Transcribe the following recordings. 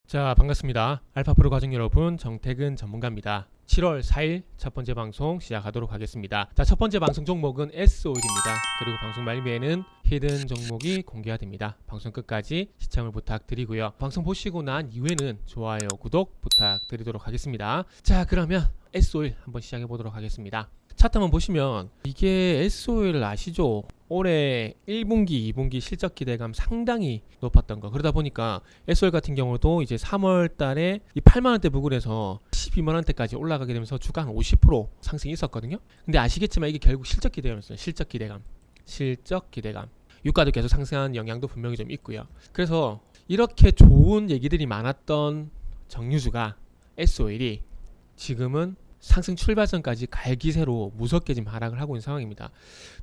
자, 반갑습니다. 알파프로 가족 여러분, 정택은 전문가입니다. 7월 4일 첫 번째 방송 시작하도록 하겠습니다. 자, 첫 번째 방송 종목은 S오일입니다. 그리고 방송 말미에는 히든 종목이 공개가 됩니다. 방송 끝까지 시청을 부탁드리고요. 방송 보시고 난 이후에는 좋아요, 구독 부탁드리도록 하겠습니다. 자, 그러면 S오일 한번 시작해 보도록 하겠습니다. 차트 한번 보시면 이게 S오일 아시죠? 올해 1분기, 2분기 실적 기대감 상당히 높았던 거. 그러다 보니까 S오일 같은 경우도 이제 3월 달에 이 8만원대 부근에서 12만원대까지 올라가게 되면서 주가 한 50% 상승이 있었거든요. 근데 아시겠지만 이게 결국 실적 기대감이었어요. 실적 기대감. 유가도 계속 상승한 영향도 분명히 좀 있고요. 그래서 이렇게 좋은 얘기들이 많았던 정유주가 S오일이 지금은 상승 출발선까지 갈기세로 무섭게 지금 하락을 하고 있는 상황입니다.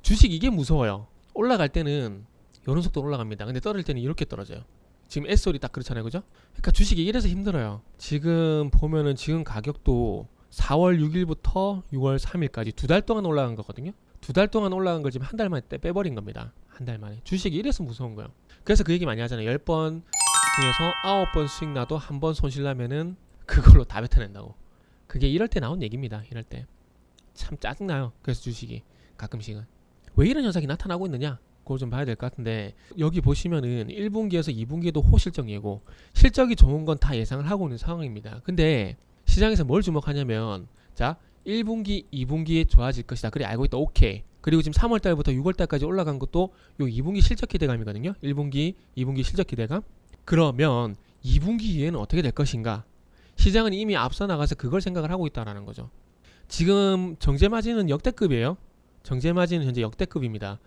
주식 이게 무서워요. 올라갈 때는 이런 속도로 올라갑니다. 근데 떨어질 때는 이렇게 떨어져요. 지금 S오일이 딱 그렇잖아요, 그죠? 그러니까 주식이 이래서 힘들어요. 지금 보면은 지금 가격도 4월 6일부터 6월 3일까지 2달 동안 올라간 거거든요. 2달 동안 올라간 걸 지금 한 달 만에 빼버린 겁니다. 한 달 만에. 주식이 이래서 무서운 거예요. 그래서 그 얘기 많이 하잖아요. 10번 중에서 9번 수익 나도 한 번 손실 나면은 그걸로 다 뱉어낸다고. 그게 이럴 때 나온 얘기입니다. 이럴 때 참 짜증나요. 그래서 주식이 가끔씩은 왜 이런 현상이 나타나고 있느냐, 그걸 좀 봐야 될 것 같은데, 여기 보시면은 1분기에서 2분기에도 호실적 예고, 실적이 좋은 건 다 예상을 하고 있는 상황입니다. 근데 시장에서 뭘 주목하냐면, 자, 1분기, 2분기에 좋아질 것이다. 그래, 알고 있다. 오케이. 그리고 지금 3월달부터 6월달까지 올라간 것도 요 2분기 실적 기대감이거든요. 1분기, 2분기 실적 기대감. 그러면 2분기 이후에는 어떻게 될 것인가? 시장은 이미 앞서 나가서 그걸 생각을 하고 있다라는 거죠. 지금 정제마진은 역대급이에요. 정제마진은 현재 역대급입니다.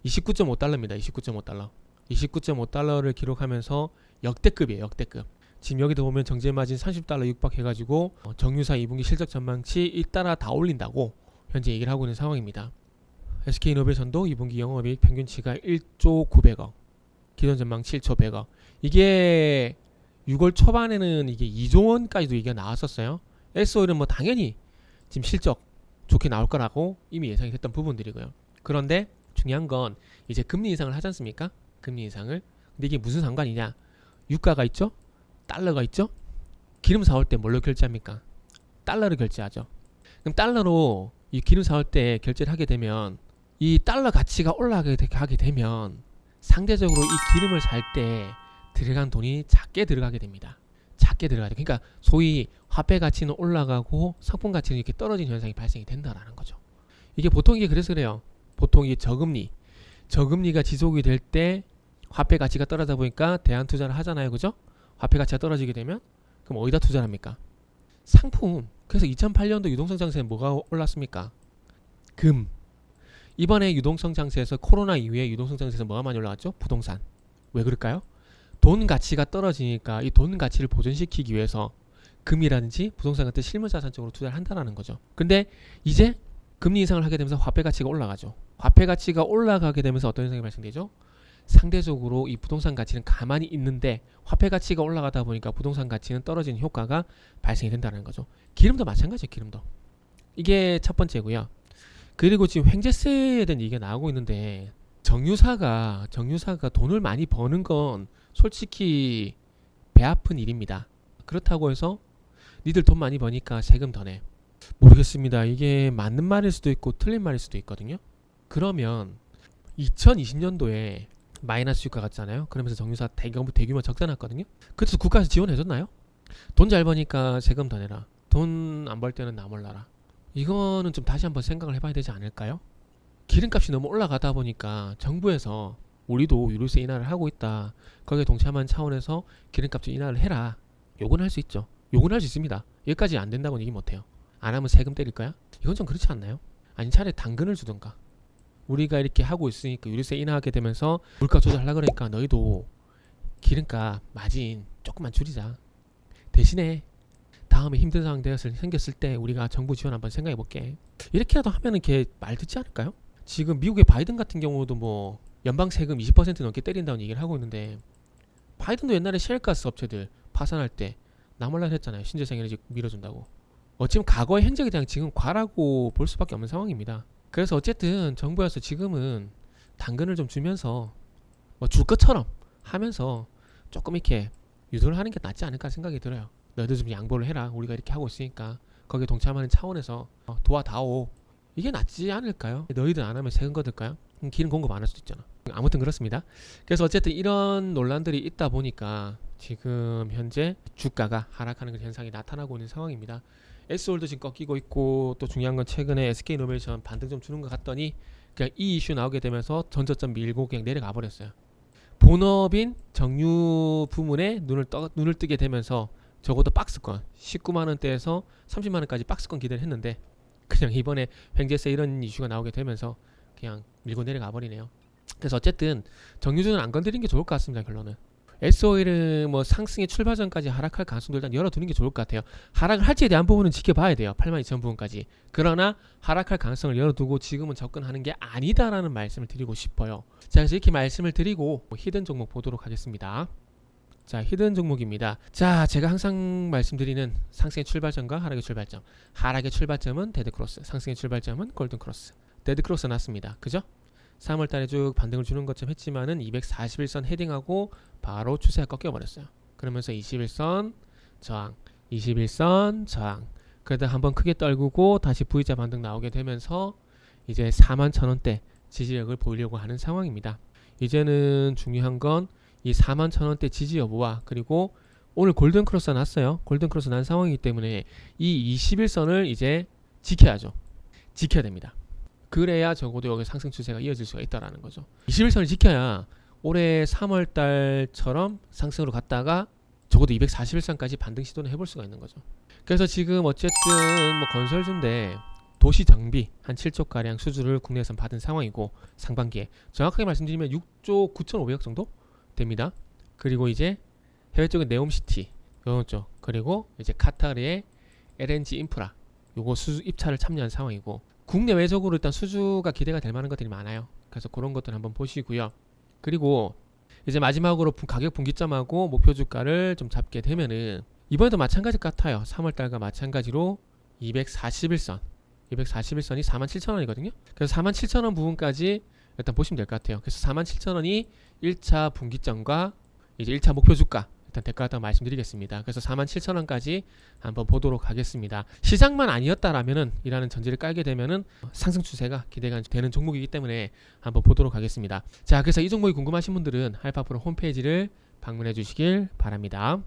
29.5달러입니다. 29.5달러. 29.5달러를 기록하면서 역대급이에요. 역대급. 지금 여기도 보면 정제마진 30달러 육박해가지고 정유사 2분기 실적 전망치 잇따라 다 올린다고 현재 얘기를 하고 있는 상황입니다. SK이노베이션도 2분기 영업이익 평균치가 1조 900억, 기존 전망치 1조 100억. 이게 6월 초반에는 이게 2조 원까지도 얘기가 나왔었어요. S오일은 뭐 당연히 지금 실적 좋게 나올 거라고 이미 예상이 됐던 부분들이고요. 그런데 중요한 건 이제 금리 인상을 하지 않습니까? 금리 인상을. 근데 이게 무슨 상관이냐? 유가가 있죠? 달러가 있죠? 기름 사올 때 뭘로 결제합니까? 달러로 결제하죠. 그럼 달러로 이 기름 사올 때 결제를 하게 되면 이 달러 가치가 올라가게 되면 상대적으로 이 기름을 살 때 들어간 돈이 작게 들어가게 됩니다. 작게 들어가죠. 그러니까 소위 화폐 가치는 올라가고 상품 가치는 이렇게 떨어지는 현상이 발생이 된다라는 거죠. 이게 보통 이게 그래서 그래요. 보통 이게 저금리가 지속이 될 때 화폐 가치가 떨어지다 보니까 대안 투자를 하잖아요, 그죠? 화폐 가치가 떨어지게 되면 그럼 어디다 투자를 합니까? 상품. 그래서 2008년도 유동성 장세는 뭐가 올랐습니까? 금. 이번에 유동성 장세에서 코로나 이후에 유동성 장세에서 뭐가 많이 올라갔죠? 부동산. 왜 그럴까요? 돈 가치가 떨어지니까 이 돈 가치를 보존시키기 위해서 금이라든지 부동산 같은 실물자산 쪽으로 투자를 한다는 거죠. 근데 이제 금리 인상을 하게 되면서 화폐 가치가 올라가죠. 화폐 가치가 올라가게 되면서 어떤 현상이 발생되죠? 상대적으로 이 부동산 가치는 가만히 있는데 화폐 가치가 올라가다 보니까 부동산 가치는 떨어지는 효과가 발생이 된다는 거죠. 기름도 마찬가지예요. 기름도. 이게 첫 번째고요. 그리고 지금 횡재세에 대한 얘기가 나오고 있는데, 정유사가 돈을 많이 버는 건 솔직히 배 아픈 일입니다. 그렇다고 해서 니들 돈 많이 버니까 세금 더 내. 모르겠습니다. 이게 맞는 말일 수도 있고 틀린 말일 수도 있거든요. 그러면 2020년도에 마이너스 유가 같잖아요. 그러면서 정유사 대규모 적자 났거든요. 그래서 국가에서 지원해줬나요? 돈 잘 버니까 세금 더 내라. 돈 안 벌 때는 나 몰라라. 이거는 좀 다시 한번 생각을 해봐야 되지 않을까요? 기름값이 너무 올라가다 보니까 정부에서 우리도 유류세 인하를 하고 있다, 거기에 동참한 차원에서 기름값 좀 인하를 해라, 요건 할 수 있죠. 요건 할 수 있습니다. 여기까지 안 된다고는 얘기 못해요. 안 하면 세금 때릴 거야? 이건 좀 그렇지 않나요? 아니 차라리 당근을 주던가. 우리가 이렇게 하고 있으니까 유류세 인하하게 되면서 물가 조절하려고 그러니까 너희도 기름값 마진 조금만 줄이자. 대신에 다음에 힘든 상황 생겼을 때 우리가 정부 지원 한번 생각해 볼게. 이렇게라도 하면은 걔 말 듣지 않을까요? 지금 미국의 바이든 같은 경우도 뭐 연방 세금 20% 넘게 때린다는 얘기를 하고 있는데, 바이든도 옛날에 셰일가스 업체들 파산할 때 나몰라 했잖아요. 신재생 에너지 밀어준다고. 어찌면 과거의 행적에 대한 지금 과라고 볼 수밖에 없는 상황입니다. 그래서 어쨌든 정부에서 지금은 당근을 좀 주면서 뭐 줄 것처럼 하면서 조금 이렇게 유도를 하는 게 낫지 않을까 생각이 들어요. 너희들 좀 양보를 해라. 우리가 이렇게 하고 있으니까 거기에 동참하는 차원에서 도와다오. 이게 낫지 않을까요? 너희들 안 하면 세금 거둘까요? 기름 공급 안 할 수도 있잖아. 아무튼 그렇습니다. 그래서 어쨌든 이런 논란들이 있다 보니까 지금 현재 주가가 하락하는 그런 현상이 나타나고 있는 상황입니다. S홀도 지금 꺾이고 있고, 또 중요한 건 최근에 SK이노베이션 반등 좀 주는 것 같더니 그냥 이 이슈 나오게 되면서 전저점 밀고 그냥 내려가 버렸어요. 본업인 정유 부문에 눈을 뜨게 되면서 적어도 박스권 19만원대에서 30만원까지 박스권 기대를 했는데, 그냥 이번에 횡재세 이런 이슈가 나오게 되면서 그냥 밀고 내려가 버리네요. 그래서 어쨌든 정유주는 안 건드리는 게 좋을 것 같습니다. 결론은 S오일은 뭐 상승의 출발 전까지 하락할 가능성도 일단 열어두는 게 좋을 것 같아요. 하락을 할지에 대한 부분은 지켜봐야 돼요. 82,000 부분까지. 그러나 하락할 가능성을 열어두고 지금은 접근하는 게 아니다라는 말씀을 드리고 싶어요. 자, 그래서 이렇게 말씀을 드리고 히든 종목 보도록 하겠습니다. 자, 히든 종목입니다. 자, 제가 항상 말씀드리는 상승의 출발점과 하락의 출발점. 하락의 출발점은 데드크로스, 상승의 출발점은 골든크로스. 데드크로스 났습니다. 그죠? 3월달에 쭉 반등을 주는 것처럼 했지만은 241선 헤딩하고 바로 추세가 꺾여버렸어요. 그러면서 21선 저항, 21선 저항. 그러다 한번 크게 떨구고 다시 V자 반등 나오게 되면서 이제 41,000원대 지지력을 보이려고 하는 상황입니다. 이제는 중요한 건 이 41,000원대 지지 여부와, 그리고 오늘 골든크로스가 났어요. 골든크로스 난 상황이기 때문에 이 21선을 이제 지켜야죠. 지켜야 됩니다. 그래야 적어도 여기 상승 추세가 이어질 수가 있다라는 거죠. 21선을 지켜야 올해 3월달처럼 상승으로 갔다가 적어도 241선까지 반등 시도는 해볼 수가 있는 거죠. 그래서 지금 어쨌든 뭐 건설주인데 도시 정비 한 7조 가량 수주를 국내에서 받은 상황이고, 상반기에 정확하게 말씀드리면 6조 9,500억 정도 됩니다. 그리고 이제 해외 쪽은 네옴시티 요런 쪽, 그리고 이제 카타르의 LNG 인프라 요거 수주 입찰을 참여한 상황이고, 국내외적으로 일단 수주가 기대가 될 만한 것들이 많아요. 그래서 그런 것들 한번 보시고요. 그리고 이제 마지막으로 가격 분기점하고 목표 주가를 좀 잡게 되면은 이번에도 마찬가지 같아요. 3월달과 마찬가지로 241선 241선이 47,000원이거든요. 그래서 47,000원 부분까지 일단 보시면 될 것 같아요. 그래서 47,000원이 1차 분기점과 이제 1차 목표 주가 일단 될 것 같다고 말씀드리겠습니다. 그래서 47,000원까지 한번 보도록 하겠습니다. 시장만 아니었다라면은 이라는 전제를 깔게 되면은 상승 추세가 기대가 되는 종목이기 때문에 한번 보도록 하겠습니다. 자, 그래서 이 종목이 궁금하신 분들은 알파프로 홈페이지를 방문해 주시길 바랍니다.